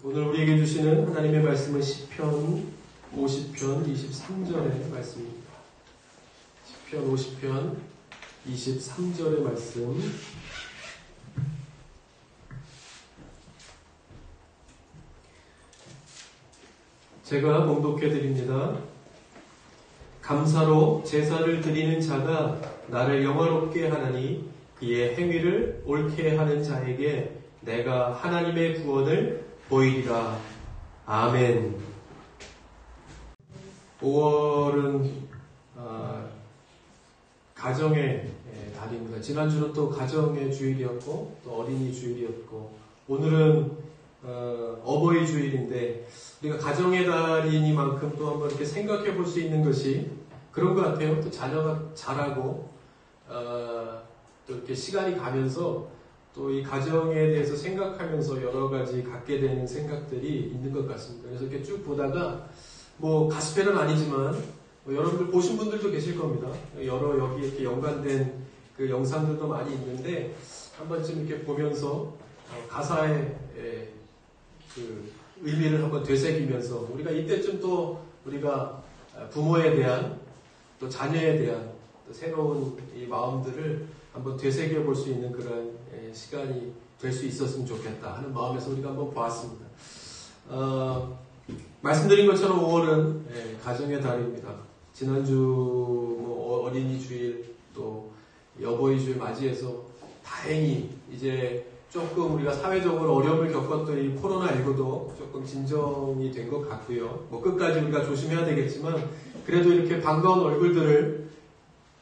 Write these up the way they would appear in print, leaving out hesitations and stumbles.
오늘 우리에게 주시는 하나님의 말씀은 시편 50편 23절의 말씀입니다. 시편 50편 23절의 말씀. 제가 봉독해 드립니다. 감사로 제사를 드리는 자가 나를 영화롭게 하나니 그의 행위를 옳게 하는 자에게 내가 하나님의 구원을 보이리라. 아멘. 5월은 가정의 달입니다. 지난주는 또 가정의 주일이었고 또 어린이 주일이었고 오늘은 어버이 주일인데 우리가 가정의 달이니만큼 또 한번 이렇게 생각해 볼 수 있는 것이 그런 것 같아요. 또 자녀가 자라고 또 이렇게 시간이 가면서 또 이 가정에 대해서 생각하면서 여러 가지 갖게 되는 생각들이 있는 것 같습니다. 그래서 이렇게 쭉 보다가 뭐 가스펠은 아니지만 여러분들 보신 분들도 계실 겁니다. 여러 여기 이렇게 연관된 그 영상들도 많이 있는데 한 번쯤 이렇게 보면서 가사의 그 의미를 한번 되새기면서 우리가 이때쯤 또 우리가 부모에 대한 또 자녀에 대한 또 새로운 이 마음들을 한번 되새겨 볼 수 있는 그런 시간이 될 수 있었으면 좋겠다 하는 마음에서 우리가 한번 보았습니다. 말씀드린 것처럼 5월은 가정의 달입니다. 지난주 뭐 어린이 주일 또 여보의 주일 맞이해서 다행히 이제 조금 우리가 사회적으로 어려움을 겪었던 이 코로나19도 조금 진정이 된 것 같고요. 뭐 끝까지 우리가 조심해야 되겠지만 그래도 이렇게 반가운 얼굴들을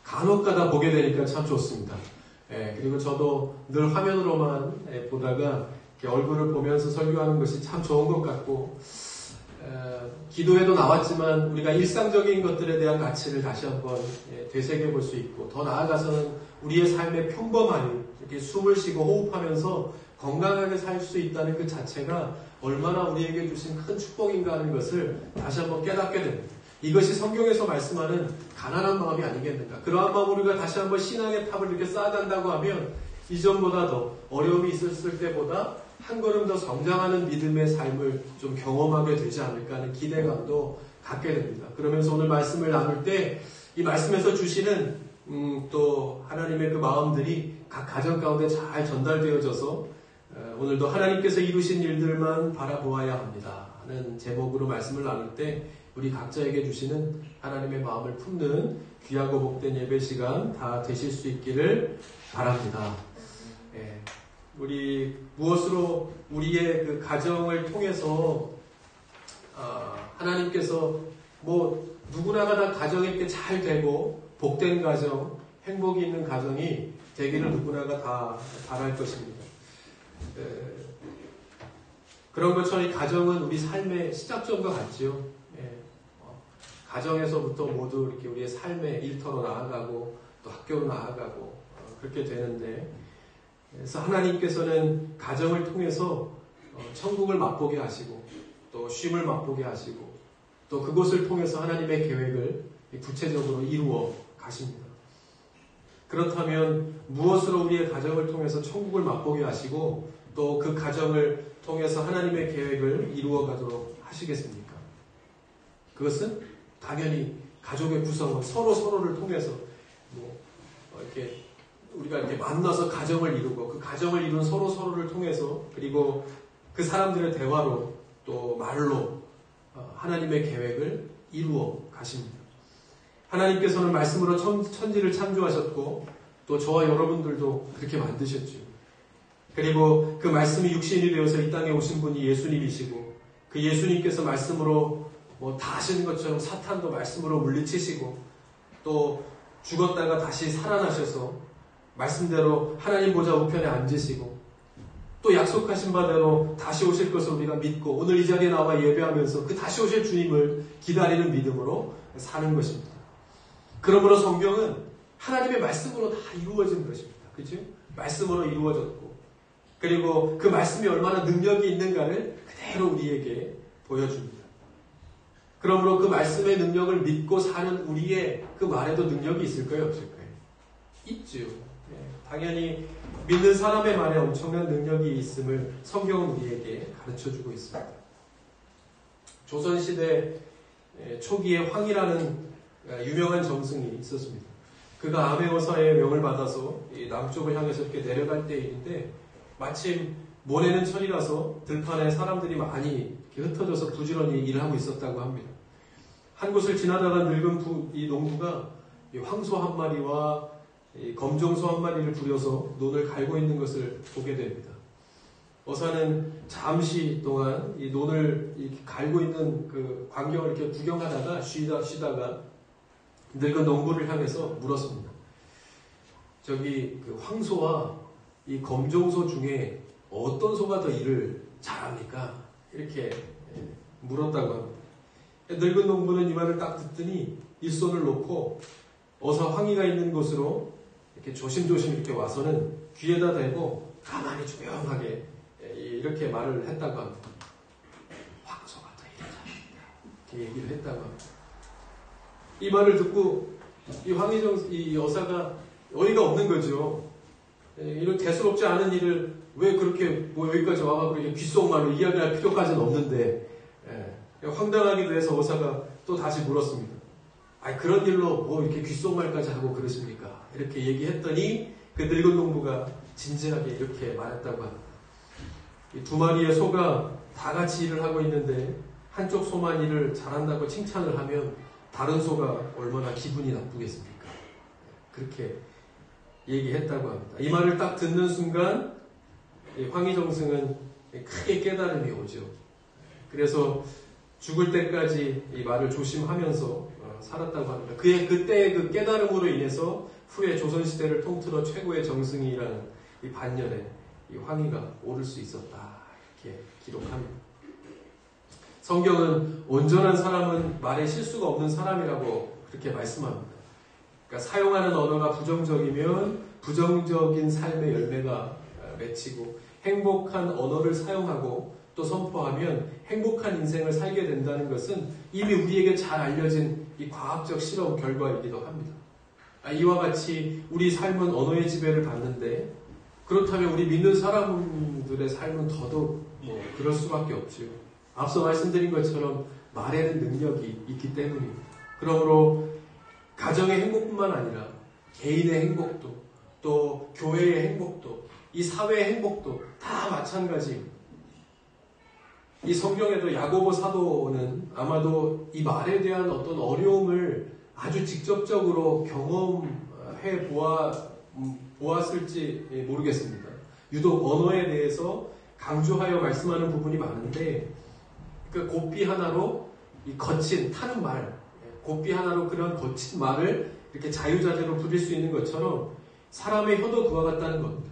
간혹가다 보게 되니까 참 좋습니다. 그리고 저도 늘 화면으로만 보다가 이렇게 얼굴을 보면서 설교하는 것이 참 좋은 것 같고 기도에도 나왔지만 우리가 일상적인 것들에 대한 가치를 다시 한번 되새겨 볼 수 있고 더 나아가서는 우리의 삶의 평범함이 이렇게 숨을 쉬고 호흡하면서 건강하게 살 수 있다는 그 자체가 얼마나 우리에게 주신 큰 축복인가 하는 것을 다시 한번 깨닫게 됩니다. 이것이 성경에서 말씀하는 가난한 마음이 아니겠는가. 그러한 마음으로 우리가 다시 한번 신앙의 탑을 이렇게 쌓아간다고 하면 이전보다 더 어려움이 있었을 때보다 한 걸음 더 성장하는 믿음의 삶을 좀 경험하게 되지 않을까 하는 기대감도 갖게 됩니다. 그러면서 오늘 말씀을 나눌 때 이 말씀에서 주시는 또 하나님의 그 마음들이 각 가정 가운데 잘 전달되어져서 오늘도 하나님께서 이루신 일들만 바라보아야 합니다 하는 제목으로 말씀을 나눌 때 우리 각자에게 주시는 하나님의 마음을 품는 귀하고 복된 예배 시간 다 되실 수 있기를 바랍니다. 우리 무엇으로 우리의 그 가정을 통해서 하나님께서 뭐 누구나가 다 가정이 이렇게 잘 되고 복된 가정, 행복이 있는 가정이 되기를 누구나가 다 바랄 것입니다. 그런 것처럼 이 가정은 우리 삶의 시작점과 같지요. 가정에서부터 모두 이렇게 우리의 삶의 일터로 나아가고 또 학교로 나아가고 그렇게 되는데 그래서 하나님께서는 가정을 통해서 천국을 맛보게 하시고 또 쉼을 맛보게 하시고 또 그곳을 통해서 하나님의 계획을 구체적으로 이루어 가십니다. 그렇다면 무엇으로 우리의 가정을 통해서 천국을 맛보게 하시고 또 그 가정을 통해서 하나님의 계획을 이루어 가도록 하시겠습니까? 그것은 당연히 가족의 구성원 서로를 통해서 이렇게 우리가 이렇게 만나서 가정을 이루고 그 가정을 이룬 서로를 통해서 그리고 그 사람들의 대화로 또 말로 하나님의 계획을 이루어 가십니다. 하나님께서는 말씀으로 천지를 창조하셨고 또 저와 여러분들도 그렇게 만드셨죠. 그리고 그 말씀이 육신이 되어서 이 땅에 오신 분이 예수님이시고 그 예수님께서 말씀으로 다 하시는 것처럼 사탄도 말씀으로 물리치시고 또 죽었다가 다시 살아나셔서 말씀대로 하나님 보좌 우편에 앉으시고 또 약속하신 바대로 다시 오실 것을 우리가 믿고 오늘 이 자리에 나와 예배하면서 그 다시 오실 주님을 기다리는 믿음으로 사는 것입니다. 그러므로 성경은 하나님의 말씀으로 다 이루어진 것입니다. 그렇죠? 말씀으로 이루어졌고 그리고 그 말씀이 얼마나 능력이 있는가를 그대로 우리에게 보여줍니다. 그러므로 그 말씀의 능력을 믿고 사는 우리의 그 말에도 능력이 있을까요? 없을까요? 있죠. 당연히 믿는 사람의 말에 엄청난 능력이 있음을 성경은 우리에게 가르쳐주고 있습니다. 조선시대 초기에 황이라는 유명한 정승이 있었습니다. 그가 아메어사의 명을 받아서 남쪽을 향해서 이렇게 내려갈 때의 일인데 마침 모래는 철이라서 들판에 사람들이 많이 흩어져서 부지런히 일을 하고 있었다고 합니다. 한 곳을 지나다가 늙은 이 농부가 황소 한 마리와 검정소 한 마리를 부려서 논을 갈고 있는 것을 보게 됩니다. 어사는 잠시 동안 이 논을 이렇게 갈고 있는 그 광경을 이렇게 구경하다가 쉬다가 늙은 농부를 향해서 물었습니다. 저기 그 황소와 이 검정소 중에 어떤 소가 더 일을 잘합니까? 이렇게 물었다고 합니다. 늙은 농부는 이 말을 딱 듣더니 일손을 놓고 어사 황이가 있는 곳으로 이렇게 조심조심 이렇게 와서는 귀에다 대고 가만히 조용하게 이렇게 말을 했다고 합니다. 황소가 더 일을 잘합니다. 이렇게 얘기를 했다고 합니다. 이 말을 듣고 이 어사가 어이가 없는 거죠. 이런 대수롭지 않은 일을 왜 그렇게 여기까지 와서 그렇게 귓속말로 이야기할 필요까지는 없는데 황당하기도 해서 어사가 또 다시 물었습니다. 그런 일로 뭐 이렇게 귓속말까지 하고 그러십니까? 이렇게 얘기했더니 그 늙은 농부가 진지하게 이렇게 말했다고 합니다. 이 두 마리의 소가 다 같이 일을 하고 있는데 한쪽 소만 일을 잘한다고 칭찬을 하면 다른 소가 얼마나 기분이 나쁘겠습니까? 그렇게 얘기했다고 합니다. 이 말을 딱 듣는 순간 황희정승은 크게 깨달음이 오죠. 그래서 죽을 때까지 이 말을 조심하면서 살았다고 합니다. 그때의 그 깨달음으로 인해서 후에 조선시대를 통틀어 최고의 정승이라는 이 반년에 이 황희가 오를 수 있었다. 이렇게 기록합니다. 성경은 온전한 사람은 말에 실수가 없는 사람이라고 그렇게 말씀합니다. 그러니까 사용하는 언어가 부정적이면 부정적인 삶의 열매가 맺히고 행복한 언어를 사용하고 또 선포하면 행복한 인생을 살게 된다는 것은 이미 우리에게 잘 알려진 이 과학적 실험 결과이기도 합니다. 이와 같이 우리 삶은 언어의 지배를 받는데 그렇다면 우리 믿는 사람들의 삶은 더더욱 그럴 수밖에 없죠. 앞서 말씀드린 것처럼 말에는 능력이 있기 때문입니다. 그러므로 가정의 행복뿐만 아니라 개인의 행복도 또 교회의 행복도 이 사회의 행복도 다 마찬가지입니다. 이 성경에도 야고보 사도는 아마도 이 말에 대한 어떤 어려움을 아주 직접적으로 경험해 보았을지 모르겠습니다. 유독 언어에 대해서 강조하여 말씀하는 부분이 많은데 그 곱비 하나로 이 거친 타는 말, 곱비 하나로 그런 거친 말을 이렇게 자유자재로 부릴 수 있는 것처럼 사람의 혀도 그와 같다는 겁니다.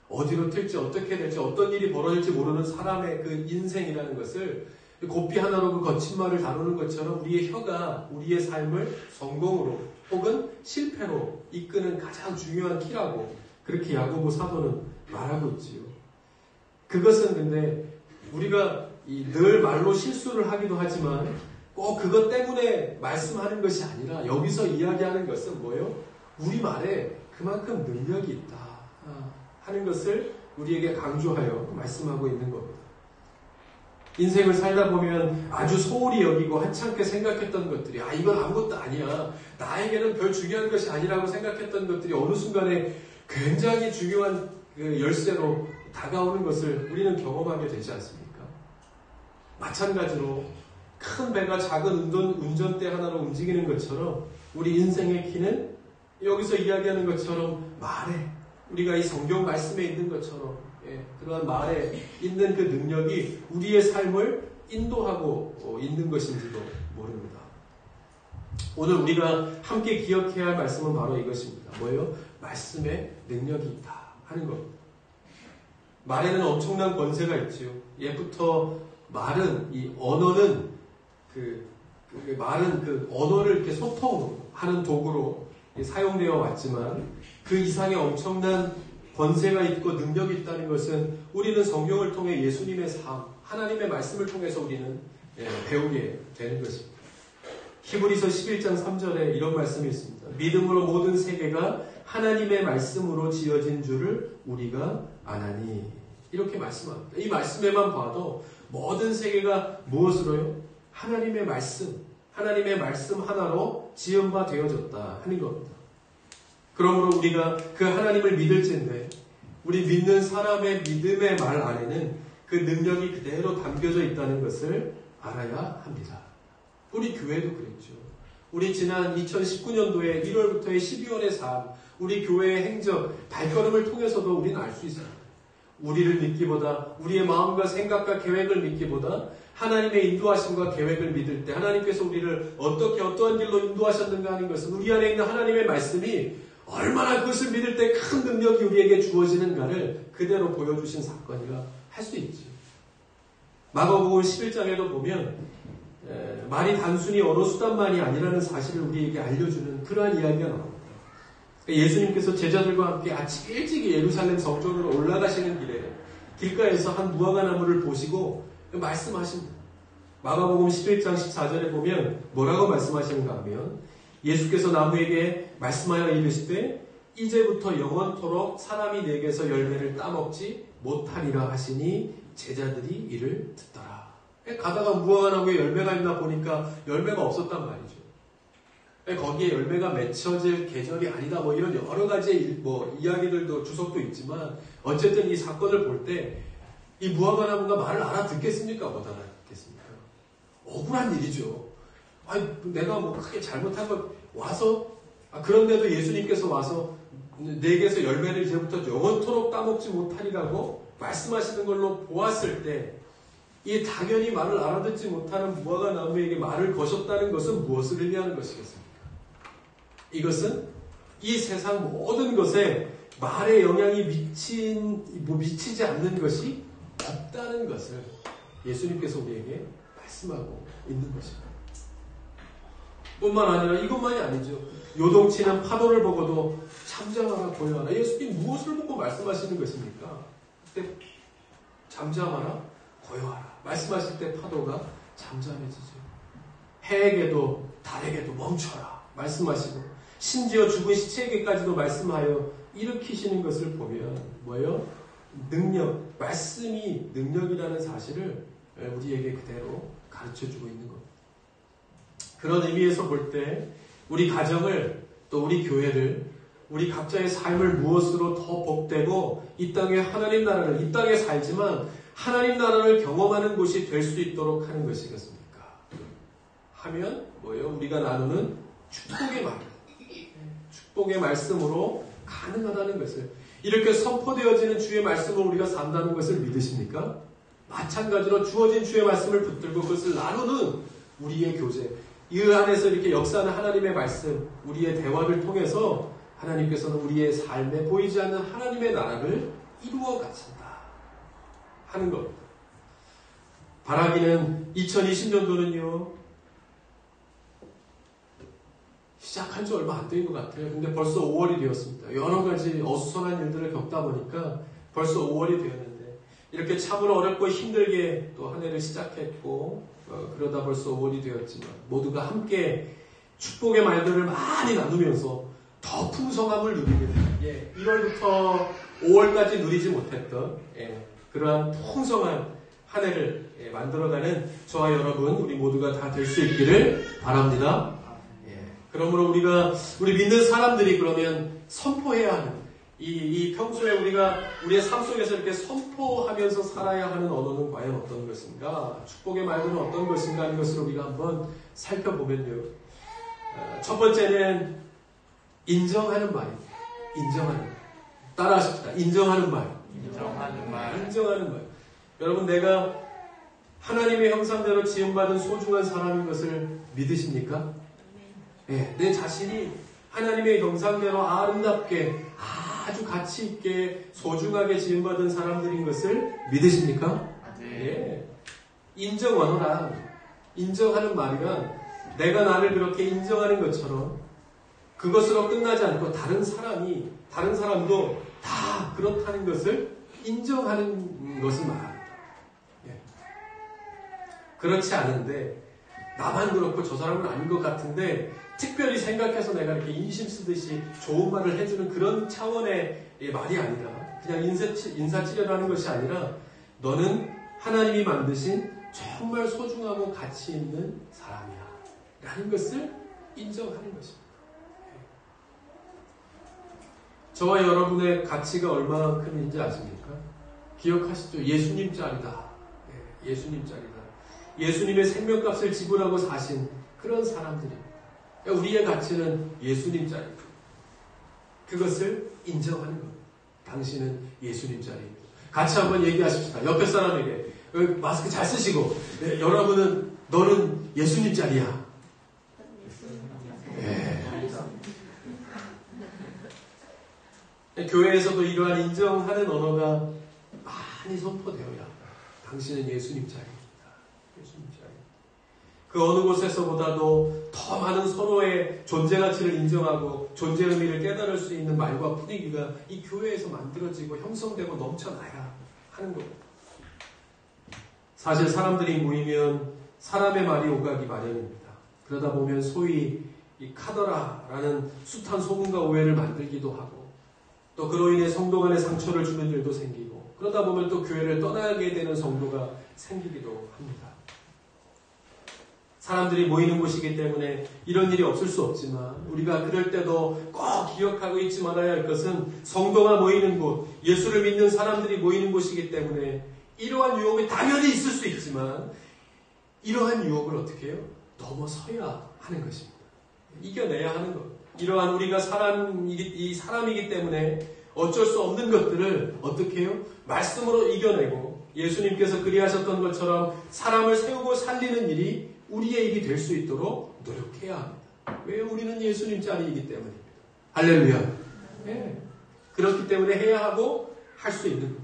어디로 튈지 어떻게 될지 어떤 일이 벌어질지 모르는 사람의 그 인생이라는 것을 곱비 하나로 그 거친 말을 다루는 것처럼 우리의 혀가 우리의 삶을 성공으로 혹은 실패로 이끄는 가장 중요한 키라고 그렇게 야고보 사도는 말하고 있지요. 그것은 근데 우리가 늘 말로 실수를 하기도 하지만 꼭 그것 때문에 말씀하는 것이 아니라 여기서 이야기하는 것은 뭐예요? 우리 말에 그만큼 능력이 있다 하는 것을 우리에게 강조하여 말씀하고 있는 겁니다. 인생을 살다 보면 아주 소홀히 여기고 하찮게 생각했던 것들이 이건 아무것도 아니야. 나에게는 별 중요한 것이 아니라고 생각했던 것들이 어느 순간에 굉장히 중요한 그 열쇠로 다가오는 것을 우리는 경험하게 되지 않습니까? 마찬가지로 큰 배가 작은 운전대 하나로 움직이는 것처럼 우리 인생의 키는 여기서 이야기하는 것처럼 말에 우리가 이 성경 말씀에 있는 것처럼 그러한 말에 있는 그 능력이 우리의 삶을 인도하고 있는 것인지도 모릅니다. 오늘 우리가 함께 기억해야 할 말씀은 바로 이것입니다. 뭐예요? 말씀에 능력이 있다 하는 겁니다. 말에는 엄청난 권세가 있지요. 예부터 말은 이 언어는 말은 그 언어를 이렇게 소통하는 도구로 사용되어 왔지만 그 이상의 엄청난 권세가 있고 능력이 있다는 것은 우리는 성경을 통해 예수님의 삶, 하나님의 말씀을 통해서 우리는 배우게 되는 것입니다. 히브리서 11장 3절에 이런 말씀이 있습니다. 믿음으로 모든 세계가 하나님의 말씀으로 지어진 줄을 우리가 아나니. 이렇게 말씀합니다. 이 말씀에만 봐도 모든 세계가 무엇으로요? 하나님의 말씀 하나로 지은 바 되어졌다 하는 겁니다. 그러므로 우리가 그 하나님을 믿을진데 우리 믿는 사람의 믿음의 말 안에는 그 능력이 그대로 담겨져 있다는 것을 알아야 합니다. 우리 교회도 그랬죠. 우리 지난 2019년도에 1월부터의 12월의 삶, 우리 교회의 행적, 발걸음을 통해서도 우리는 알 수 있습니다. 우리를 믿기보다, 우리의 마음과 생각과 계획을 믿기보다 하나님의 인도하심과 계획을 믿을 때 하나님께서 우리를 어떠한 길로 인도하셨는가 하는 것은 우리 안에 있는 하나님의 말씀이 얼마나 그것을 믿을 때 큰 능력이 우리에게 주어지는가를 그대로 보여주신 사건이라 할 수 있죠. 마가복음 11장에도 보면 말이 단순히 언어 수단만이 아니라는 사실을 우리에게 알려주는 그러한 이야기가 나옵니다. 예수님께서 제자들과 함께 아침 일찍이 예루살렘 성전으로 올라가시는 길에 길가에서 한 무화과 나무를 보시고 말씀하십니다. 마가복음 11장 14절에 보면 뭐라고 말씀하시는가 하면 예수께서 나무에게 말씀하여 이르시되 이제부터 영원토록 사람이 내게서 열매를 따먹지 못하리라 하시니 제자들이 이를 듣더라. 가다가 무화과 나무에 열매가 있나 보니까 열매가 없었단 말이죠. 거기에 열매가 맺혀질 계절이 아니다 이런 여러 가지 이야기들도 주석도 있지만 어쨌든 이 사건을 볼 때 이 무화과 나무가 말을 알아듣겠습니까? 못 알아듣겠습니까? 억울한 일이죠. 아니, 내가 크게 잘못한 걸 와서 그런데도 예수님께서 와서 내게서 열매를 이제부터 영원토록 따먹지 못하리라고 말씀하시는 걸로 보았을 때 이 당연히 말을 알아듣지 못하는 무화과 나무에게 말을 거셨다는 것은 무엇을 의미하는 것이겠습니까? 이것은 이 세상 모든 것에 말의 영향이 미치지 않는 것이 없다는 것을 예수님께서 우리에게 말씀하고 있는 것입니다. 뿐만 아니라 이것만이 아니죠. 요동치는 파도를 보고도 잠잠하라 고요하라. 예수님 무엇을 보고 말씀하시는 것입니까? 그때 잠잠하라 고요하라. 말씀하실 때 파도가 잠잠해지죠. 해에게도 달에게도 멈춰라 말씀하시고 심지어 죽은 시체에게까지도 말씀하여 일으키시는 것을 보면 뭐예요? 능력, 말씀이 능력이라는 사실을 우리에게 그대로 가르쳐주고 있는 겁니다. 그런 의미에서 볼 때 우리 가정을 또 우리 교회를 우리 각자의 삶을 무엇으로 더 복되고 이 땅에 하나님 나라를 이 땅에 살지만 하나님 나라를 경험하는 곳이 될 수 있도록 하는 것이겠습니까? 하면 뭐예요? 우리가 나누는 축복의 말, 축복의 말씀으로 가능하다는 것을 이렇게 선포되어지는 주의 말씀을 우리가 산다는 것을 믿으십니까? 마찬가지로 주어진 주의 말씀을 붙들고 그것을 나누는 우리의 교제, 이 안에서 이렇게 역사하는 하나님의 말씀, 우리의 대화를 통해서 하나님께서는 우리의 삶에 보이지 않는 하나님의 나라를 이루어 가신다 하는 겁니다. 바라기는 2020년도는요 시작한 지 얼마 안 된 것 같아요. 근데 벌써 5월이 되었습니다. 여러 가지 어수선한 일들을 겪다 보니까 벌써 5월이 되었는데 이렇게 참으로 어렵고 힘들게 또 한 해를 시작했고 그러다 벌써 5월이 되었지만 모두가 함께 축복의 말들을 많이 나누면서 더 풍성함을 누리게 됩니다. 1월부터 5월까지 누리지 못했던 그러한 풍성한 한 해를 만들어가는 저와 여러분 우리 모두가 다 될 수 있기를 바랍니다. 그러므로 우리 믿는 사람들이 그러면 선포해야 하는 이 평소에 우리가 우리의 삶 속에서 이렇게 선포하면서 살아야 하는 언어는 과연 어떤 것인가? 축복의 말들은 어떤 것인가 하는 것을 우리가 한번 살펴보면요. 첫 번째는 인정하는 말입니다. 인정하는 말. 따라하십시다. 인정하는 말. 인정하는 말. 여러분 내가 하나님의 형상대로 지음받은 소중한 사람인 것을 믿으십니까? 내 자신이 하나님의 형상대로 아름답게 아주 가치 있게 소중하게 지음받은 사람들인 것을 믿으십니까? 네. 인정하는 말이란 내가 나를 그렇게 인정하는 것처럼 그것으로 끝나지 않고 다른 사람도 다 그렇다는 것을 인정하는 것을 말합니다. 그렇지 않은데 나만 그렇고 저 사람은 아닌 것 같은데 특별히 생각해서 내가 이렇게 인심 쓰듯이 좋은 말을 해주는 그런 차원의 말이 아니라 그냥 인사치레라는 것이 아니라 너는 하나님이 만드신 정말 소중하고 가치 있는 사람이야 라는 것을 인정하는 것입니다. 저와 여러분의 가치가 얼마나 큰지 아십니까? 기억하시죠? 예수님 짤이다. 예수님 짤이다. 예수님의 생명값을 지불하고 사신 그런 사람들입니다. 우리의 가치는 예수님 짤입니다. 그것을 인정하는 겁니다. 당신은 예수님 짤입니다. 같이 한번 얘기하십시다. 옆에 사람에게 마스크 잘 쓰시고 너는 예수님 짤이야. 교회에서도 이러한 인정하는 언어가 많이 선포되어야 합니다. 당신은 예수님 짤입니다. 예수님 짤. 그 어느 곳에서보다도 더 많은 서로의 존재 가치를 인정하고 존재 의미를 깨달을 수 있는 말과 분위기가 이 교회에서 만들어지고 형성되고 넘쳐나야 하는 겁니다. 사실 사람들이 모이면 사람의 말이 오가기 마련입니다. 그러다 보면 소위 이 카더라라는 숱한 소문과 오해를 만들기도 하고 또 그로 인해 성도 간에 상처를 주는 일도 생기고 그러다 보면 또 교회를 떠나게 되는 성도가 생기기도 합니다. 사람들이 모이는 곳이기 때문에 이런 일이 없을 수 없지만 우리가 그럴 때도 꼭 기억하고 잊지 말아야 할 것은 성도가 모이는 곳, 예수를 믿는 사람들이 모이는 곳이기 때문에 이러한 유혹이 당연히 있을 수 있지만 이러한 유혹을 어떻게 해요? 넘어서야 하는 것입니다. 이겨내야 하는 것. 이러한 우리가 사람이기 때문에 어쩔 수 없는 것들을 어떻게 해요? 말씀으로 이겨내고 예수님께서 그리하셨던 것처럼 사람을 세우고 살리는 일이 우리의 일이 될 수 있도록 노력해야 합니다. 왜? 우리는 예수님 짤이기 때문입니다. 할렐루야. 네. 그렇기 때문에 해야 하고 할 수 있는 것.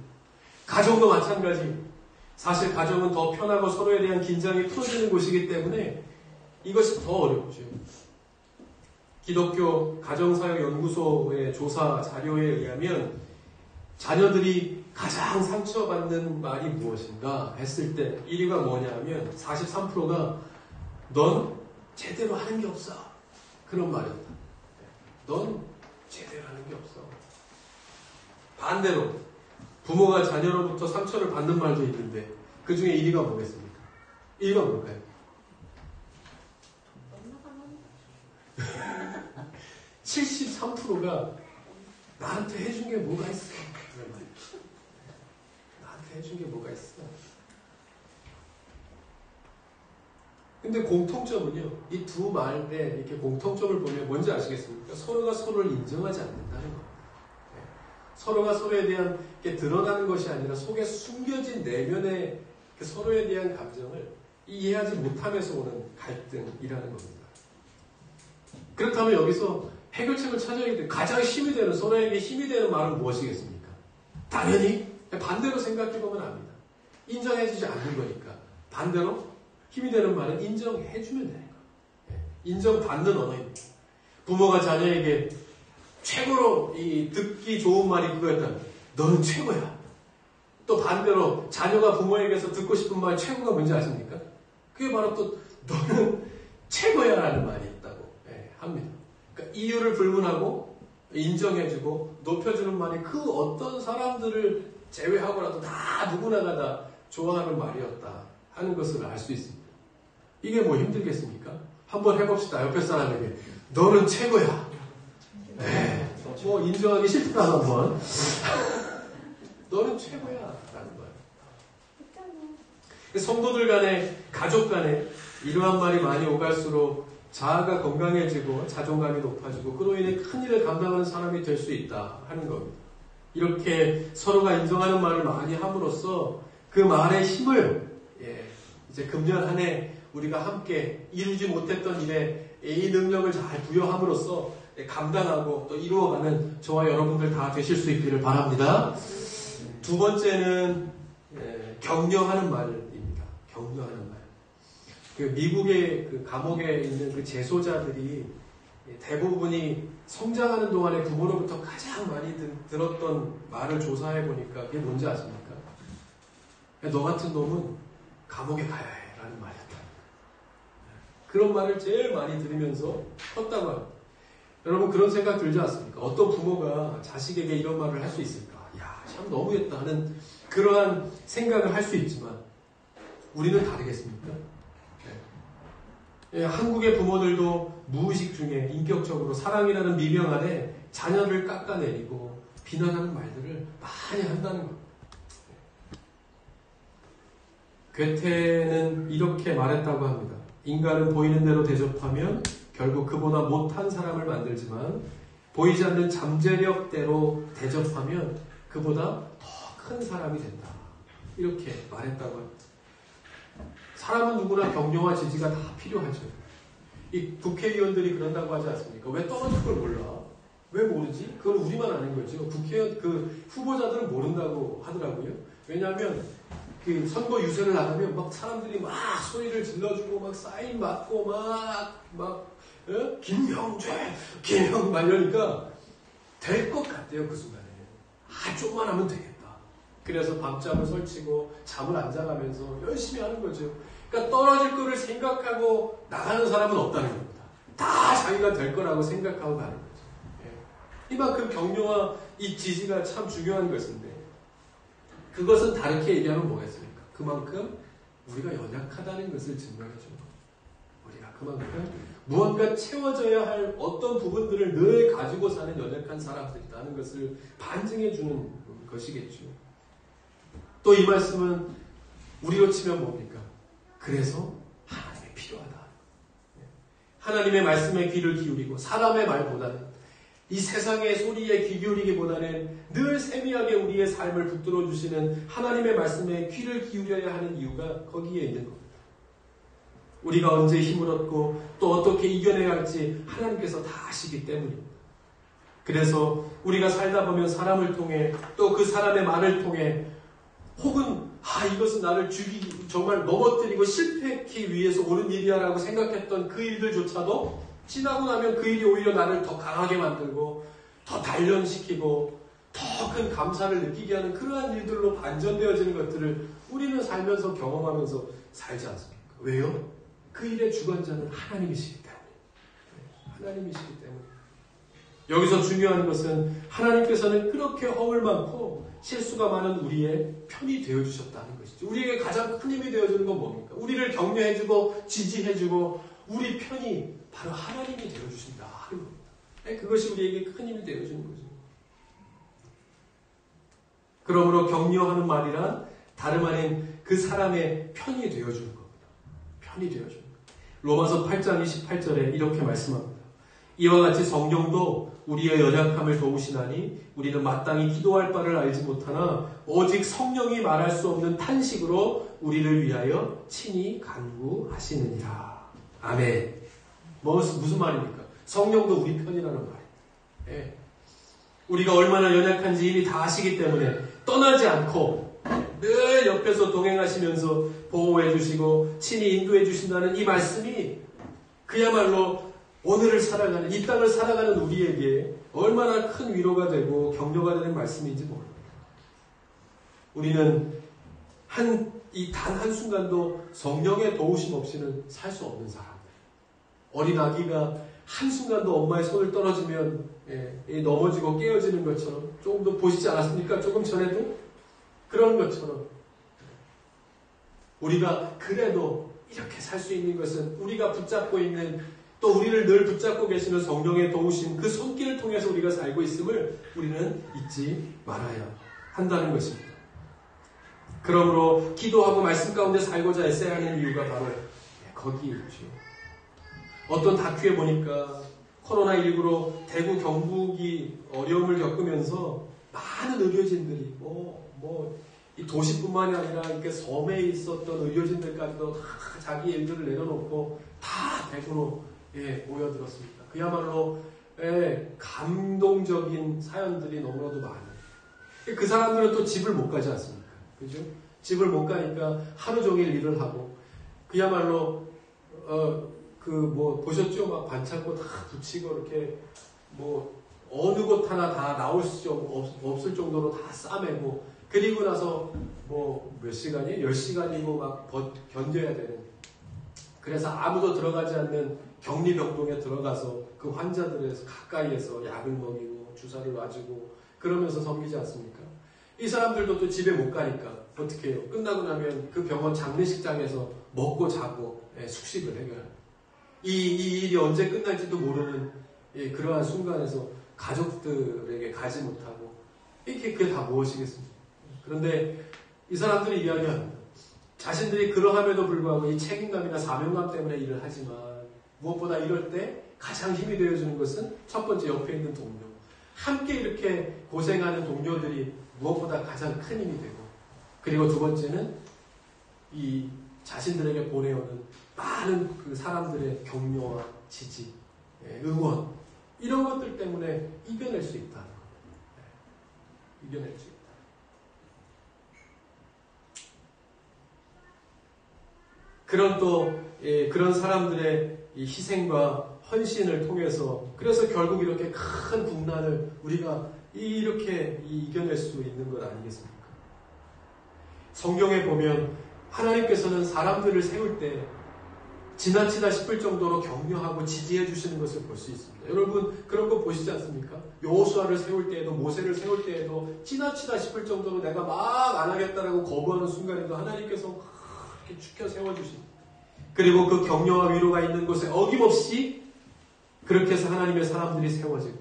가정도 마찬가지입니다. 사실 가정은 더 편하고 서로에 대한 긴장이 풀어지는 곳이기 때문에 이것이 더 어렵죠. 기독교 가정사역연구소의 조사 자료에 의하면 자녀들이 가장 상처받는 말이 무엇인가 했을 때 1위가 뭐냐면 43%가 넌 제대로 하는 게 없어. 그런 말이었다. 넌 제대로 하는 게 없어. 반대로 부모가 자녀로부터 상처를 받는 말도 있는데 그 중에 1위가 뭐겠습니까? 1위가 뭘까요? 73%가 나한테 해준 게 뭐가 있어? 나한테 해준 게 뭐가 있어? 근데 공통점은요, 이 두 말에 이렇게 공통점을 보면 뭔지 아시겠습니까? 서로가 서로를 인정하지 않는다는 겁니다. 서로가 서로에 대한 게 드러나는 것이 아니라 속에 숨겨진 내면의 그 서로에 대한 감정을 이해하지 못함에서 오는 갈등이라는 겁니다. 그렇다면 여기서 해결책을 찾아야 돼. 가장 힘이 되는, 서로에게 힘이 되는 말은 무엇이겠습니까? 당연히 반대로 생각해보면 압니다. 인정해주지 않는 거니까. 반대로 힘이 되는 말은 인정해주면 되는 거예요. 인정받는 언어입니다. 부모가 자녀에게 최고로 듣기 좋은 말이 그거였다면 너는 최고야. 또 반대로 자녀가 부모에게서 듣고 싶은 말 최고가 뭔지 아십니까? 그게 바로 또 너는 최고야 라는 말이 있다고 합니다. 그러니까 이유를 불문하고 인정해주고 높여주는 말이 그 어떤 사람들을 제외하고라도 다 누구나가 다 좋아하는 말이었다 하는 것을 알 수 있습니다. 이게 뭐 힘들겠습니까? 한번 해봅시다. 옆에 사람에게 너는 최고야. 뭐 인정하기 싫더라도 한번 너는 최고야 라는 거예요. 성도들 간에 가족 간에 이러한 말이 많이 오갈수록 자아가 건강해지고 자존감이 높아지고 그로 인해 큰 일을 감당하는 사람이 될 수 있다 하는 겁니다. 이렇게 서로가 인정하는 말을 많이 함으로써 그 말의 힘을 이제 금년 한 해 우리가 함께 이루지 못했던 일에 이 능력을 잘 부여함으로써 감당하고 또 이루어가는 저와 여러분들 다 되실 수 있기를 바랍니다. 두 번째는 격려하는 말입니다. 격려하는 말. 그 미국의 그 감옥에 있는 그 재소자들이 대부분이 성장하는 동안에 부모로부터 가장 많이 들었던 말을 조사해 보니까 그게 뭔지 아십니까? 너 같은 놈은 감옥에 가야 해 라는 말이었다. 그런 말을 제일 많이 들으면서 컸다고 합니다. 여러분 그런 생각 들지 않습니까? 어떤 부모가 자식에게 이런 말을 할 수 있을까? 야, 참 너무했다 하는 그러한 생각을 할 수 있지만 우리는 다르겠습니까? 네. 한국의 부모들도 무의식 중에 인격적으로 사랑이라는 미명 아래 자녀를 깎아내리고 비난하는 말들을 많이 한다는 겁니다. 괴테는 이렇게 말했다고 합니다. 인간은 보이는 대로 대접하면 결국 그보다 못한 사람을 만들지만 보이지 않는 잠재력대로 대접하면 그보다 더 큰 사람이 된다. 이렇게 말했다고 합니다. 사람은 누구나 격려와 지지가 다 필요하죠. 이 국회의원들이 그런다고 하지 않습니까? 왜 떨어질 걸 몰라? 왜 모르지? 그건 우리만 아는 거죠. 국회의원, 후보자들은 모른다고 하더라고요. 왜냐하면 그 선거 유세를 나가면 막 사람들이 막 소리를 질러주고 막 사인 받고 김형재 막 이러니까 될 것 같대요, 그 순간에. 좀만 하면 되겠다. 그래서 밤잠을 설치고 잠을 안 자가면서 열심히 하는 거죠. 그러니까 떨어질 거를 생각하고 나가는 사람은 없다는 겁니다. 다 자기가 될 거라고 생각하고 가는 거죠. 이만큼 격려와 이 지지가 참 중요한 것인데 그것은 다르게 얘기하면 뭐겠습니까? 그만큼 우리가 연약하다는 것을 증명해주는 겁니다. 우리가 그만큼 무언가 채워져야 할 어떤 부분들을 늘 가지고 사는 연약한 사람들이라는 것을 반증해주는 것이겠죠. 또 이 말씀은 우리로 치면 뭡니까? 그래서 하나님이 필요하다. 하나님의 말씀에 귀를 기울이고 사람의 말보다는 이 세상의 소리에 귀 기울이기보다는 늘 세미하게 우리의 삶을 붙들어 주시는 하나님의 말씀에 귀를 기울여야 하는 이유가 거기에 있는 겁니다. 우리가 언제 힘을 얻고 또 어떻게 이겨내야 할지 하나님께서 다 아시기 때문입니다. 그래서 우리가 살다 보면 사람을 통해 또 그 사람의 말을 통해 혹은 이것은 나를 정말 넘어뜨리고 실패하기 위해서 옳은 일이야 라고 생각했던 그 일들조차도 지나고 나면 그 일이 오히려 나를 더 강하게 만들고 더 단련시키고 더 큰 감사를 느끼게 하는 그러한 일들로 반전되어지는 것들을 우리는 살면서 경험하면서 살지 않습니까? 왜요? 그 일의 주관자는 하나님이시기 때문에. 하나님이시기 때문에. 여기서 중요한 것은 하나님께서는 그렇게 허물 많고 실수가 많은 우리의 편이 되어주셨다는 것이죠. 우리에게 가장 큰 힘이 되어주는 건 뭡니까? 우리를 격려해주고 지지해주고 우리 편이 바로 하나님이 되어주신다 하는 겁니다. 그것이 우리에게 큰 힘이 되어주는 거죠. 그러므로 격려하는 말이란 다름 아닌 그 사람의 편이 되어주는 겁니다. 편이 되어주는 겁니다. 로마서 8장 28절에 이렇게 말씀합니다. 이와 같이 성령도 우리의 연약함을 도우시나니 우리는 마땅히 기도할 바를 알지 못하나 오직 성령이 말할 수 없는 탄식으로 우리를 위하여 친히 간구하시느니라. 아멘. 무슨 말입니까? 성령도 우리 편이라는 말이에요. 우리가 얼마나 연약한지 이미 다 아시기 때문에 떠나지 않고 늘 옆에서 동행하시면서 보호해 주시고 친히 인도해 주신다는 이 말씀이 그야말로 오늘을 살아가는, 이 땅을 살아가는 우리에게 얼마나 큰 위로가 되고 격려가 되는 말씀인지 모릅니다. 우리는 단 한순간도 성령의 도우심 없이는 살 수 없는 사람들. 어린 아기가 한순간도 엄마의 손을 떨어지면 넘어지고 깨어지는 것처럼 조금 더 보시지 않았습니까? 조금 전에도? 그런 것처럼 우리가 그래도 이렇게 살 수 있는 것은 우리가 붙잡고 있는 또 우리를 늘 붙잡고 계시는 성령의 도우심 그 손길을 통해서 우리가 살고 있음을 우리는 잊지 말아야 한다는 것입니다. 그러므로 기도하고 말씀 가운데 살고자 애써야 하는 이유가 바로 거기에 있죠. 어떤 다큐에 보니까 코로나19로 대구 경북이 어려움을 겪으면서 많은 의료진들이 이 도시뿐만이 아니라 이렇게 섬에 있었던 의료진들까지도 다 자기 일들을 내려놓고 다 대구로 모여들었습니다. 그야말로 감동적인 사연들이 너무나도 많아요. 그 사람들은 또 집을 못 가지 않습니까? 그죠? 집을 못 가니까 하루 종일 일을 하고 그야말로 보셨죠? 막 반창고 다 붙이고 이렇게 어느 곳 하나 다 나올 수 없을 정도로 다 싸매고 그리고 나서 몇 시간이? 10시간이고 막 견뎌야 되는 그래서 아무도 들어가지 않는 격리병동에 들어가서 그 환자들에서 가까이에서 약을 먹이고 주사를 놔주고 그러면서 섬기지 않습니까? 이 사람들도 또 집에 못 가니까 어떻게 해요? 끝나고 나면 그 병원 장례식장에서 먹고 자고 숙식을 해결합니다. 이 일이 언제 끝날지도 모르는 그러한 순간에서 가족들에게 가지 못하고 이게 그게 다 무엇이겠습니까? 그런데 이 사람들이 이야기합니다. 자신들이 그러함에도 불구하고 이 책임감이나 사명감 때문에 일을 하지만 무엇보다 이럴 때 가장 힘이 되어주는 것은 첫 번째 옆에 있는 동료. 함께 이렇게 고생하는 동료들이 무엇보다 가장 큰 힘이 되고 그리고 두 번째는 이 자신들에게 보내오는 많은 그 사람들의 격려와 지지, 응원 이런 것들 때문에 이겨낼 수 있다는 겁니다. 이겨낼 수 있다. 그런 또 그런 사람들의 이 희생과 헌신을 통해서 그래서 결국 이렇게 큰 국난을 우리가 이렇게 이겨낼 수 있는 것 아니겠습니까? 성경에 보면 하나님께서는 사람들을 세울 때 지나치다 싶을 정도로 격려하고 지지해 주시는 것을 볼 수 있습니다. 여러분 그런 거 보시지 않습니까? 여호수아를 세울 때에도 모세를 세울 때에도 지나치다 싶을 정도로 내가 막 안 하겠다라고 거부하는 순간에도 하나님께서 이렇게 축혀 세워주십니다. 그리고 그 격려와 위로가 있는 곳에 어김없이 그렇게 해서 하나님의 사람들이 세워지고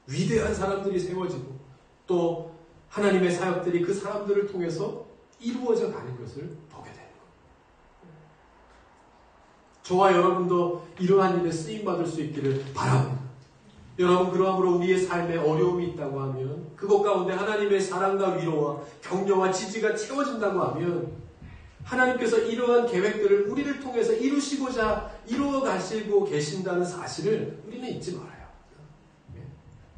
위대한 사람들이 세워지고 또 하나님의 사역들이 그 사람들을 통해서 이루어져 가는 것을 보게 되는 겁니다. 저와 여러분도 이러한 일에 쓰임받을 수 있기를 바랍니다. 여러분 그러함으로 우리의 삶에 어려움이 있다고 하면 그것 가운데 하나님의 사랑과 위로와 격려와 지지가 채워진다고 하면 하나님께서 이러한 계획들을 우리를 통해서 이루시고자 이루어 가시고 계신다는 사실을 우리는 잊지 말아야 합니다.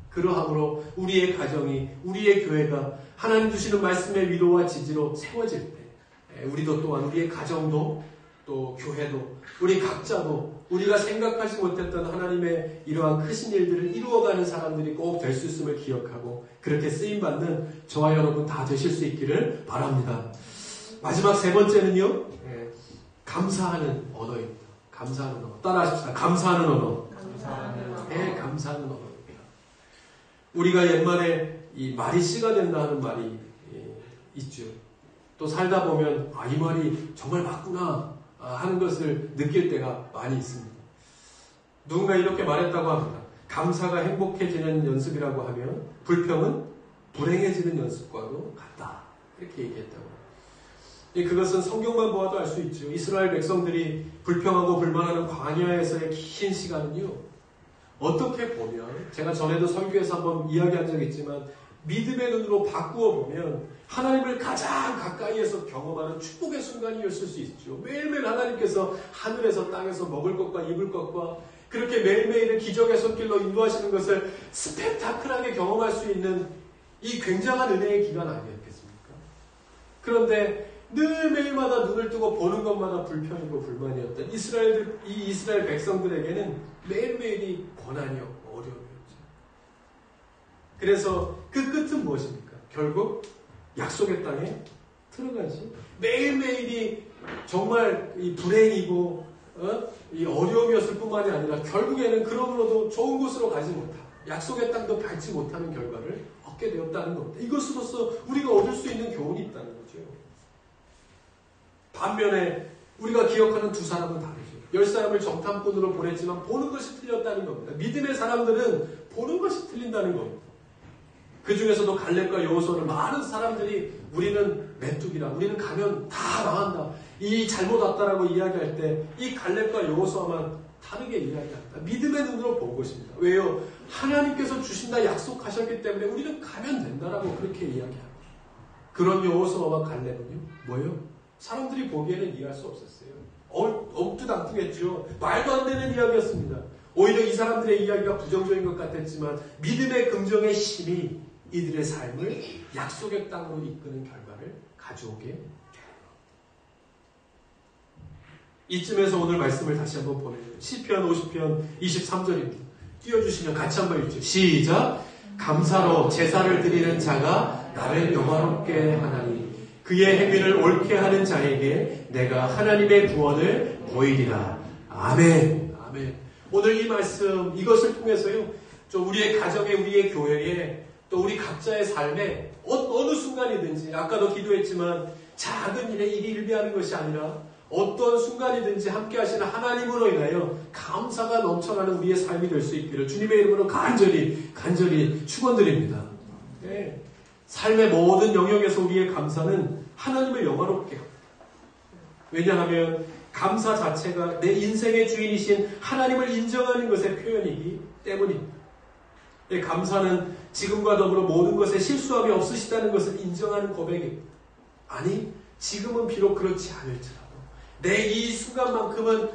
그러함으로 우리의 가정이 우리의 교회가 하나님 주시는 말씀의 위로와 지지로 세워질 때 우리도 또한 우리의 가정도 또 교회도 우리 각자도 우리가 생각하지 못했던 하나님의 이러한 크신 일들을 이루어가는 사람들이 꼭 될 수 있음을 기억하고 그렇게 쓰임받는 저와 여러분 다 되실 수 있기를 바랍니다. 마지막 세 번째는요, 감사하는 언어입니다. 감사하는 언어. 따라하십시다. 감사하는 언어. 감사하는 언어입니다. 우리가 옛말에 이 말이 씨가 된다 하는 말이 있죠. 또 살다 보면 이 말이 정말 맞구나 하는 것을 느낄 때가 많이 있습니다. 누군가 이렇게 말했다고 합니다. 감사가 행복해지는 연습이라고 하면 불평은 불행해지는 연습과도 같다. 이렇게 얘기했다고. 그것은 성경만 보아도 알 수 있죠. 이스라엘 백성들이 불평하고 불만하는 광야에서의 긴 시간은요. 어떻게 보면 제가 전에도 설교에서 한번 이야기한 적이 있지만 믿음의 눈으로 바꾸어 보면 하나님을 가장 가까이에서 경험하는 축복의 순간이었을 수 있죠. 매일매일 하나님께서 하늘에서 땅에서 먹을 것과 입을 것과 그렇게 매일매일의 기적의 손길로 인도하시는 것을 스펙타클하게 경험할 수 있는 이 굉장한 은혜의 기간 아니었겠습니까? 그런데 늘 매일마다 눈을 뜨고 보는 것마다 불평이고 불만이었던 이 이스라엘 백성들에게는 매일매일이 고난이었고 어려움이었죠. 그래서 그 끝은 무엇입니까? 결국 약속의 땅에 들어가지. 매일매일이 정말 이 불행이고 이 어려움이었을 뿐만이 아니라 결국에는 그러므로도 좋은 곳으로 가지 못하고 약속의 땅도 밟지 못하는 결과를 얻게 되었다는 겁니다. 이것으로서 우리가 얻을 수 있는 교훈이 있다는 거죠. 반면에 우리가 기억하는 두 사람은 다르죠. 10사람을 정탐꾼으로 보냈지만 보는 것이 틀렸다는 겁니다. 믿음의 사람들은 보는 것이 틀린다는 겁니다. 그 중에서도 갈렙과 여호수아는 많은 사람들이 우리는 메뚜기라, 우리는 가면 다 망한다, 이 잘못 왔다라고 이야기할 때 이 갈렙과 여호수아만 다르게 이야기합니다. 믿음의 눈으로 본 것입니다. 왜요? 하나님께서 주신다 약속하셨기 때문에 우리는 가면 된다라고 그렇게 이야기합니다. 그런 여호수아와 갈렙은요, 뭐예요? 사람들이 보기에는 이해할 수 없었어요. 엉뚱당뚱했죠. 말도 안 되는 이야기였습니다. 오히려 이 사람들의 이야기가 부정적인 것 같았지만 믿음의 긍정의 힘이 이들의 삶을 약속의 땅으로 이끄는 결과를 가져오게 됩니다. 이쯤에서 오늘 말씀을 다시 한번 보내요. 시편 50편 23절입니다. 띄워주시면 같이 한번 읽죠. 시작! 감사로 제사를 드리는 자가 나를 영화롭게 하나니 그의 행위를 옳게 하는 자에게 내가 하나님의 구원을 보이리라. 아멘. 아멘. 오늘 이 말씀, 이것을 통해서요, 좀 우리의 가정에, 우리의 교회에, 또 우리 각자의 삶에 어느 순간이든지, 아까도 기도했지만 작은 일에 일비하는 것이 아니라 어떤 순간이든지 함께 하시는 하나님으로 인하여 감사가 넘쳐나는 우리의 삶이 될 수 있기를 주님의 이름으로 간절히 축원드립니다. 네. 삶의 모든 영역에서 우리의 감사는 하나님을 영화롭게 합니다. 왜냐하면 감사 자체가 내 인생의 주인이신 하나님을 인정하는 것의 표현이기 때문입니다. 감사는 지금과 더불어 모든 것에 실수함이 없으시다는 것을 인정하는 고백입니다. 아니, 지금은 비록 그렇지 않을지라도 내 이 순간만큼은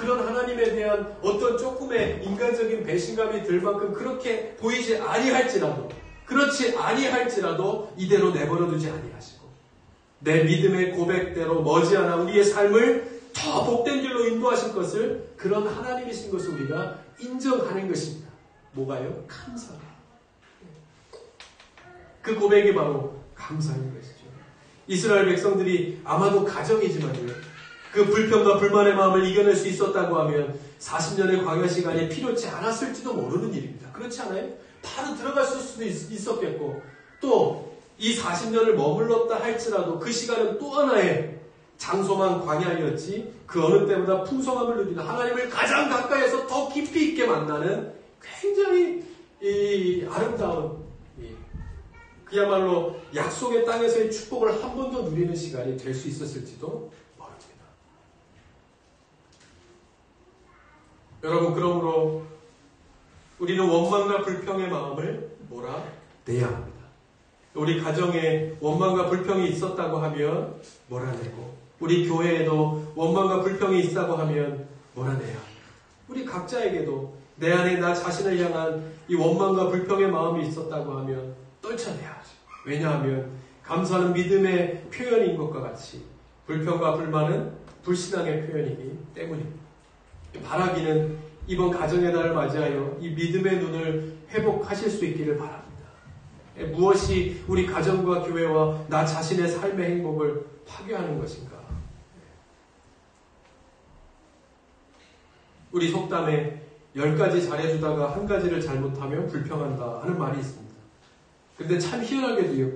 그런 하나님에 대한 어떤 조금의 인간적인 배신감이 들 만큼 그렇게 보이지 아니할지라도, 그렇지 아니할지라도 이대로 내버려두지 아니하시고 내 믿음의 고백대로 머지않아 우리의 삶을 더 복된 길로 인도하실 것을, 그런 하나님이신 것을 우리가 인정하는 것입니다. 뭐가요? 감사. 그 고백이 바로 감사인 것이죠. 이스라엘 백성들이 아마도 가정이지만요, 그 불평과 불만의 마음을 이겨낼 수 있었다고 하면 40년의 광야 시간이 필요치 않았을지도 모르는 일입니다. 그렇지 않아요? 바로 들어갔을 수도 있었겠고, 또 이 40년을 머물렀다 할지라도 그 시간은 또 하나의 장소만 광야이었지, 그 어느 때보다 풍성함을 누리는 하나님을 가장 가까이에서 더 깊이 있게 만나는 굉장히 아름다운, 그야말로 약속의 땅에서의 축복을 한 번 더 누리는 시간이 될 수 있었을지도 모릅니다. 여러분, 그러므로 우리는 원망과 불평의 마음을 몰아내야 합니다. 우리 가정에 원망과 불평이 있었다고 하면 몰아내고, 우리 교회에도 원망과 불평이 있다고 하면 몰아내야 합니다. 우리 각자에게도 내 안에 나 자신을 향한 이 원망과 불평의 마음이 있었다고 하면 떨쳐내야죠. 왜냐하면 감사는 믿음의 표현인 것과 같이 불평과 불만은 불신앙의 표현이기 때문입니다. 바라기는 이번 가정의 날을 맞이하여 이 믿음의 눈을 회복하실 수 있기를 바랍니다. 무엇이 우리 가정과 교회와 나 자신의 삶의 행복을 파괴하는 것인가? 우리 속담에 10가지 잘해주다가 한 가지를 잘못하면 불평한다 하는 말이 있습니다. 그런데 참 희한하게도요,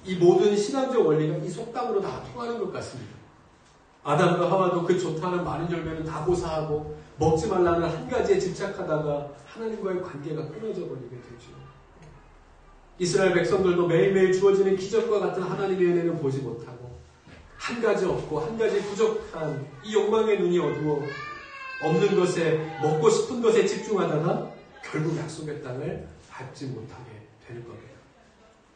이 모든 신앙적 원리가 이 속담으로 다 통하는 것 같습니다. 아담과 하와도 그 좋다는 많은 열매는 다 고사하고 먹지 말라는 한 가지에 집착하다가 하나님과의 관계가 끊어져 버리게 되죠. 이스라엘 백성들도 매일매일 주어지는 기적과 같은 하나님의 은혜는 보지 못하고 한 가지 없고 한 가지 부족한 이 욕망의 눈이 어두워 없는 것에, 먹고 싶은 것에 집중하다가 결국 약속의 땅을 밟지 못하게 되는 겁니다.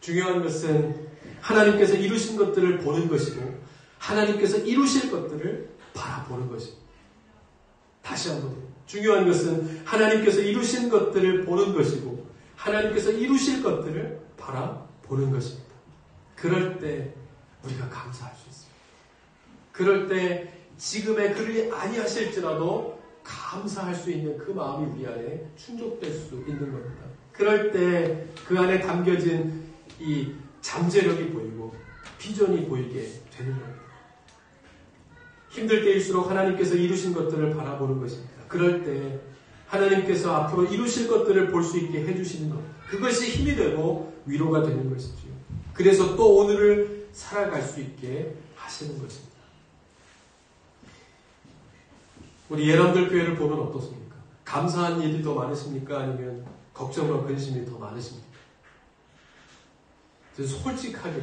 중요한 것은 하나님께서 이루신 것들을 보는 것이고 하나님께서 이루실 것들을 바라보는 것입니다. 다시 한번, 중요한 것은 하나님께서 이루신 것들을 보는 것이고 하나님께서 이루실 것들을 바라보는 것입니다. 그럴 때 우리가 감사할 수 있습니다. 그럴 때 지금의 그를 아니하실지라도 감사할 수 있는 그 마음이 우리 안에 충족될 수 있는 겁니다. 그럴 때 그 안에 담겨진 이 잠재력이 보이고 비전이 보이게 되는 겁니다. 힘들 때일수록 하나님께서 이루신 것들을 바라보는 것입니다. 그럴 때 하나님께서 앞으로 이루실 것들을 볼 수 있게 해주시는 것, 그것이 힘이 되고 위로가 되는 것이죠. 그래서 또 오늘을 살아갈 수 있게 하시는 것입니다. 우리 예람들 교회를 보면 어떻습니까? 감사한 일이 더 많으십니까? 아니면 걱정과 근심이 더 많으십니까? 솔직하게,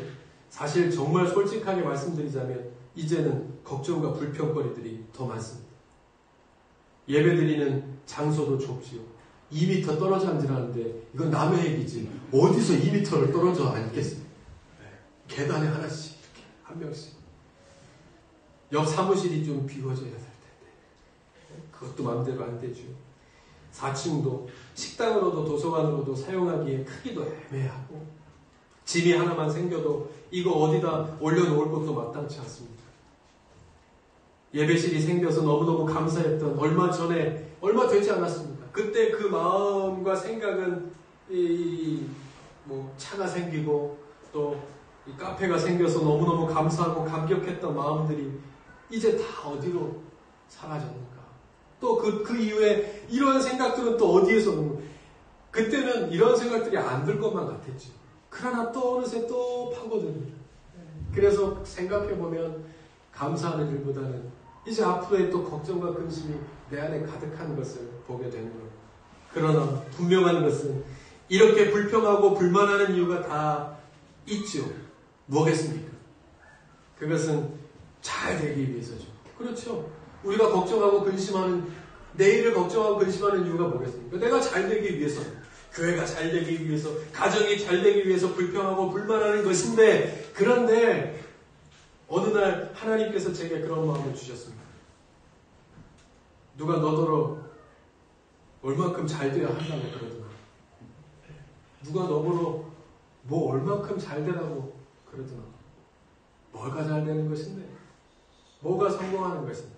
사실 정말 솔직하게 말씀드리자면 이제는 걱정과 불평거리들이 더 많습니다. 예배드리는 장소도 좁지요. 2m 떨어져 앉으라는데 이건 남의 얘기지 어디서 2m를 떨어져 앉겠습니까? 계단에 하나씩 이렇게 한 명씩. 옆 사무실이 좀 비워져야 될 텐데 그것도 마음대로 안 되죠. 4층도 식당으로도 도서관으로도 사용하기에 크기도 애매하고 짐이 하나만 생겨도 이거 어디다 올려놓을 것도 마땅치 않습니다. 예배실이 생겨서 너무너무 감사했던 얼마 되지 않았습니까? 그때 그 마음과 생각은 차가 생기고 또 이 카페가 생겨서 너무너무 감사하고 감격했던 마음들이 이제 다 어디로 사라졌는가? 또 그 이후에 이런 생각들은 또 어디에서 오는 거야? 그때는 이런 생각들이 안 들 것만 같았지. 그러나 또 어느새 또 파고듭니다. 그래서 생각해보면 감사하는 일보다는 이제 앞으로의 또 걱정과 근심이 내 안에 가득한 것을 보게 되는 거예요. 그러나 분명한 것은 이렇게 불평하고 불만하는 이유가 다 있죠. 뭐겠습니까? 그것은 잘 되기 위해서죠. 그렇죠. 우리가 걱정하고 근심하는, 내일을 걱정하고 근심하는 이유가 뭐겠습니까? 내가 잘 되기 위해서, 교회가 잘 되기 위해서, 가정이 잘 되기 위해서 불평하고 불만하는 것인데, 그런데 어느 날 하나님께서 제게 그런 마음을 주셨습니다. 누가 너더러 얼만큼 잘 돼야 한다고 그러더라. 누가 너더러 뭐 얼만큼 잘 되라고 그러더라. 뭐가 잘 되는 것인데? 뭐가 성공하는 것인데?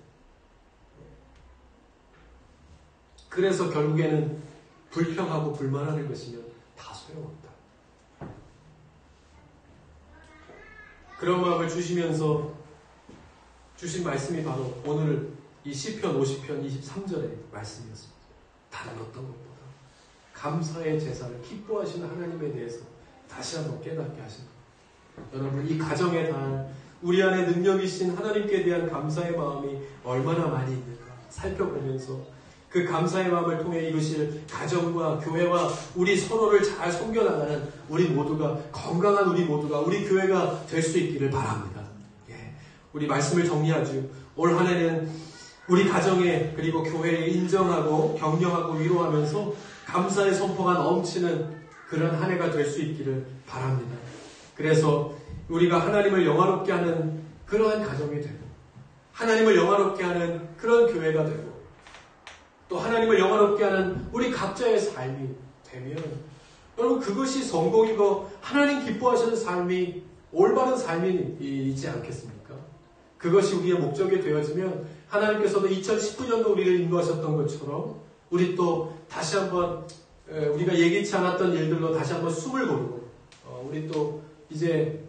그래서 결국에는 불평하고 불만하는 것이면 다 소용없다. 그런 마음을 주시면서 주신 말씀이 바로 오늘 이 시편 50편 23절의 말씀이었습니다. 다른 어떤 것보다 감사의 제사를 기뻐하시는 하나님에 대해서 다시 한번 깨닫게 하십니다. 여러분, 이 가정의 달, 우리 안에 능력이신 하나님께 대한 감사의 마음이 얼마나 많이 있는가 살펴보면서 그 감사의 마음을 통해 이루실 가정과 교회와 우리 서로를 잘 섬겨나가는 우리 모두가, 건강한 우리 모두가, 우리 교회가 될 수 있기를 바랍니다. 우리 말씀을 정리하죠. 올 한 해는 우리 가정에 그리고 교회에 인정하고 격려하고 위로하면서 감사의 선포가 넘치는 그런 한 해가 될 수 있기를 바랍니다. 그래서 우리가 하나님을 영화롭게 하는 그러한 가정이 되고, 하나님을 영화롭게 하는 그런 교회가 되고, 또 하나님을 영화롭게 하는 우리 각자의 삶이 되면, 여러분, 그것이 성공이고 하나님 기뻐하시는 삶이 올바른 삶이지 않겠습니까? 그것이 우리의 목적이 되어지면 하나님께서도 2019년도 우리를 인도하셨던 것처럼 우리 또 다시 한번 우리가 예기치 않았던 일들로 다시 한번 숨을 고르고, 우리 또 이제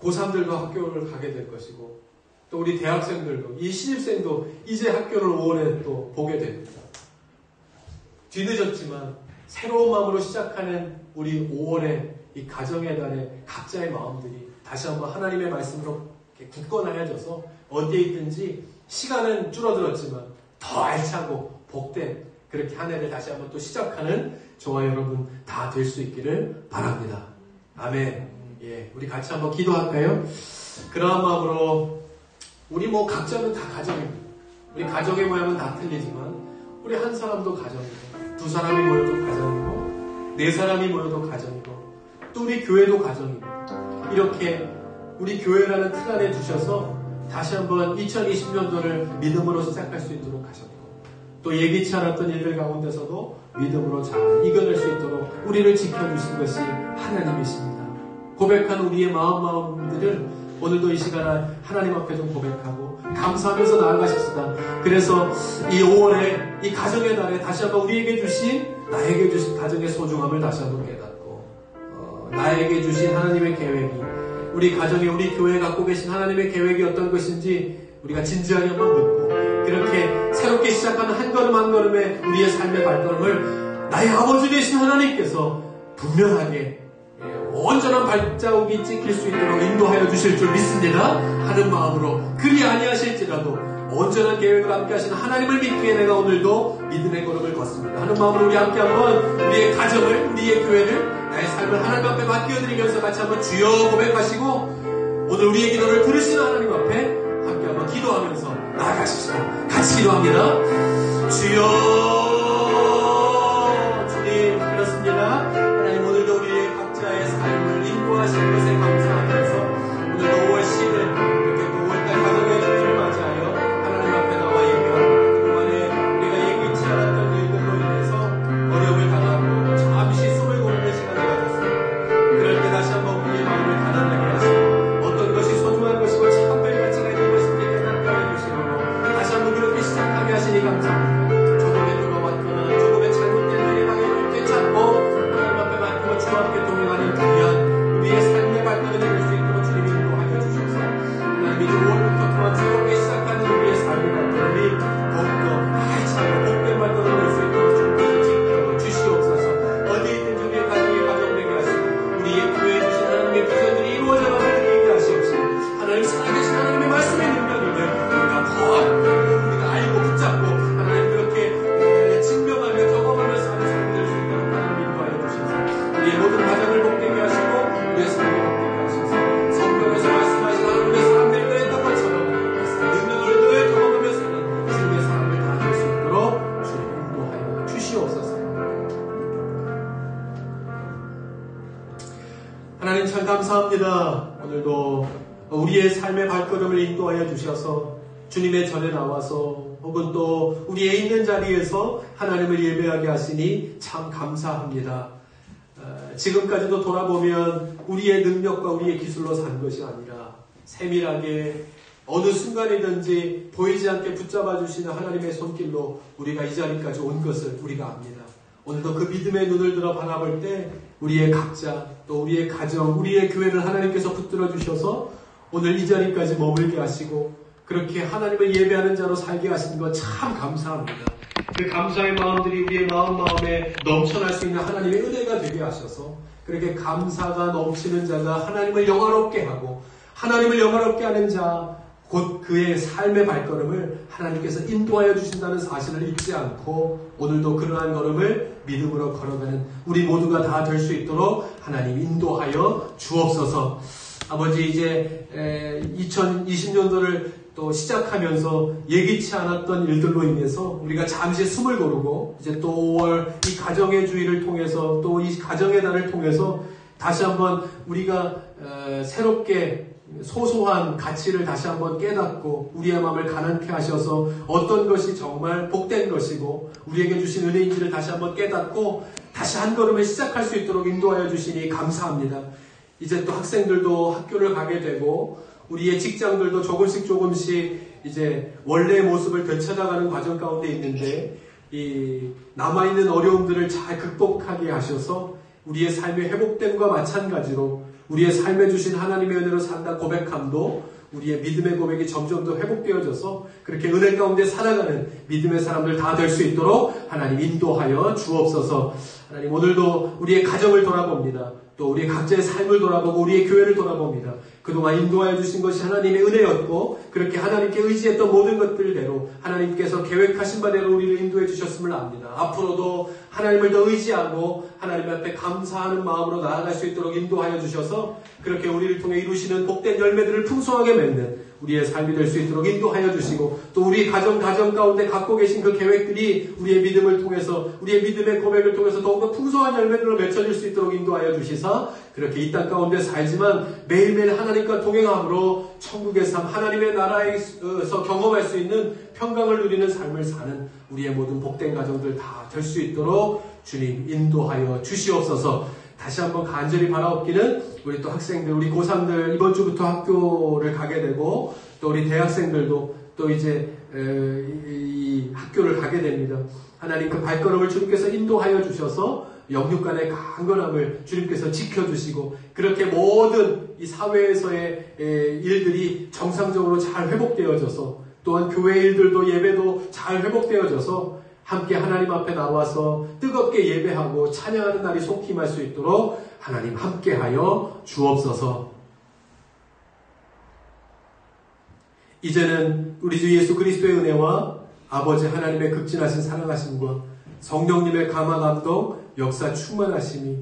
고3들도 학교를 가게 될 것이고, 또 우리 대학생들도, 이 신입생도 이제 학교를 5월에 또 보게 됩니다. 뒤늦었지만 새로운 마음으로 시작하는 우리 5월의 이 가정의 달에 각자의 마음들이 다시 한번 하나님의 말씀으로 굳건하여져서 어디에 있든지 시간은 줄어들었지만 더 알차고 복된 그렇게 한 해를 다시 한번 또 시작하는 저와 여러분 다 될 수 있기를 바랍니다. 아멘. 우리 같이 한번 기도할까요? 그러한 마음으로 우리 뭐 각자는 다 가정입니다. 우리 가정의 모양은 다 틀리지만 우리 한 사람도 가정이고, 두 사람이 모여도 가정이고, 네 사람이 모여도 가정이고, 또 우리 교회도 가정이고, 이렇게 우리 교회라는 틀 안에 주셔서 다시 한번 2020년도를 믿음으로 시작할 수 있도록 하셨고, 또 예기치 않았던 일들 가운데서도 믿음으로 잘 이겨낼 수 있도록 우리를 지켜주신 것이 하나님이십니다. 고백한 우리의 마음들을 오늘도 이 시간에 하나님 앞에 좀 고백하고 감사하면서 나아가십시다. 그래서 이 5월에 이 가정의 달에 다시 한번 우리에게 주신, 나에게 주신 가정의 소중함을 다시 한번 깨닫고, 나에게 주신 하나님의 계획이, 우리 가정에 우리 교회에 갖고 계신 하나님의 계획이 어떤 것인지 우리가 진지하게 한번 묻고, 그렇게 새롭게 시작하는 한 걸음 한 걸음의 우리의 삶의 발걸음을 나의 아버지 되신 하나님께서 분명하게 온전한 발자국이 찍힐 수 있도록 인도하여 주실 줄 믿습니다 하는 마음으로, 그리 아니하실지라도 온전한 계획을 함께 하시는 하나님을 믿기에 내가 오늘도 믿음의 걸음을 걷습니다 하는 마음으로 우리 함께 한번 우리의 가정을, 우리의 교회를, 나의 삶을 하나님 앞에 맡겨드리면서 같이 한번 주여 고백하시고, 오늘 우리의 기도를 들으시는 하나님 앞에 함께 한번 기도하면서 나아가십시다. 같이 기도합니다. 주여, 주님, 그렇습니다. 하나님, 오늘도 우리의 각자의 삶을 인도하시는 것에 감사하면서 오늘 5월 10일 이렇게 5월달 가정의 주일을 맞이하여 하나님 앞에 나와 예배합니다. 그동안에 우리가 예기치 않았던 일들로 인해서 어려움을 당하고 잠시 숨을 고르는 시간을 가졌습니다. 그럴 때 다시 한번 우리의 마음을 가난하게 하시고, 어떤 것이 소중한 것이고 참별 가치가 있는 것인지 깨닫게 해주시고, 다시 한번 그렇게 시작하게 하시니 감사합니다. 저도 하나님 참 감사합니다. 오늘도 우리의 삶의 발걸음을 인도하여 주셔서 주님의 전에 나와서 혹은 또 우리의 있는 자리에서 하나님을 예배하게 하시니 참 감사합니다. 지금까지도 돌아보면 우리의 능력과 우리의 기술로 산 것이 아니라 세밀하게 어느 순간이든지 보이지 않게 붙잡아 주시는 하나님의 손길로 우리가 이 자리까지 온 것을 우리가 압니다. 오늘도 그 믿음의 눈을 들어 바라볼 때 우리의 각자 또 우리의 가정, 우리의 교회를 하나님께서 붙들어 주셔서 오늘 이 자리까지 머물게 하시고 그렇게 하나님을 예배하는 자로 살게 하시는 것 참 감사합니다. 그 감사의 마음들이 우리의 마음에 넘쳐날 수 있는 하나님의 은혜가 되게 하셔서 그렇게 감사가 넘치는 자가 하나님을 영화롭게 하고 하나님을 영화롭게 하는 자 곧 그의 삶의 발걸음을 하나님께서 인도하여 주신다는 사실을 잊지 않고 오늘도 그러한 걸음을 믿음으로 걸어가는 우리 모두가 다 될 수 있도록 하나님 인도하여 주옵소서. 아버지 이제 2020년도를 또 시작하면서 예기치 않았던 일들로 인해서 우리가 잠시 숨을 고르고 이제 또 5월 이 가정의 주의를 통해서 또 이 가정의 달을 통해서 다시 한번 우리가 새롭게 소소한 가치를 다시 한번 깨닫고 우리의 마음을 가난케 하셔서 어떤 것이 정말 복된 것이고 우리에게 주신 은혜인지를 다시 한번 깨닫고 다시 한 걸음을 시작할 수 있도록 인도하여 주시니 감사합니다. 이제 또 학생들도 학교를 가게 되고 우리의 직장들도 조금씩 이제 원래의 모습을 되찾아가는 과정 가운데 있는데 이 남아있는 어려움들을 잘 극복하게 하셔서 우리의 삶의 회복됨과 마찬가지로 우리의 삶에 주신 하나님의 은혜로 산다 고백함도 우리의 믿음의 고백이 점점 더 회복되어져서 그렇게 은혜 가운데 살아가는 믿음의 사람들 다 될 수 있도록 하나님 인도하여 주옵소서. 하나님 오늘도 우리의 가정을 돌아봅니다. 또 우리의 각자의 삶을 돌아보고 우리의 교회를 돌아봅니다. 그동안 인도하여 주신 것이 하나님의 은혜였고 그렇게 하나님께 의지했던 모든 것들대로 하나님께서 계획하신 바대로 우리를 인도해 주셨음을 압니다. 앞으로도 하나님을 더 의지하고 하나님 앞에 감사하는 마음으로 나아갈 수 있도록 인도하여 주셔서 그렇게 우리를 통해 이루시는 복된 열매들을 풍성하게 맺는 우리의 삶이 될 수 있도록 인도하여 주시고 또 우리 가정 가운데 갖고 계신 그 계획들이 우리의 믿음을 통해서 우리의 믿음의 고백을 통해서 더욱더 풍성한 열매들로 맺혀질 수 있도록 인도하여 주시사 그렇게 이 땅 가운데 살지만 매일매일 하나님과 동행함으로 천국의 삶 하나님의 나라에서 경험할 수 있는 평강을 누리는 삶을 사는 우리의 모든 복된 가정들 다 될 수 있도록 주님 인도하여 주시옵소서. 다시 한번 간절히 바라옵기는 우리 또 학생들, 우리 고3들 이번 주부터 학교를 가게 되고 또 우리 대학생들도 또 이제 이 학교를 가게 됩니다. 하나님 그 발걸음을 주님께서 인도하여 주셔서 영육간의 강건함을 주님께서 지켜주시고 그렇게 모든 이 사회에서의 일들이 정상적으로 잘 회복되어져서 또한 교회 일들도 예배도 잘 회복되어져서 함께 하나님 앞에 나와서 뜨겁게 예배하고 찬양하는 날이 속히 임할 수 있도록 하나님 함께하여 주옵소서. 이제는 우리 주 예수 그리스도의 은혜와 아버지 하나님의 극진하신 사랑하심과 성령님의 감화 감동 역사 충만하심이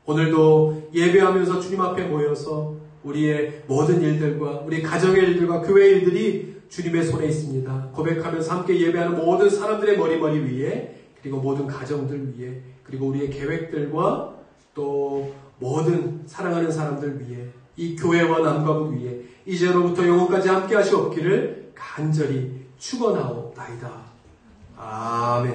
오늘도 예배하면서 주님 앞에 모여서 우리의 모든 일들과 우리 가정의 일들과 교회 일들이 주님의 손에 있습니다. 고백하면서 함께 예배하는 모든 사람들의 머리 위에 그리고 모든 가정들 위에 그리고 우리의 계획들과 또 모든 사랑하는 사람들 위에 이 교회와 남과 북 위에 이제로부터 영원까지 함께 하시옵기를 간절히 축원하옵나이다. 아멘.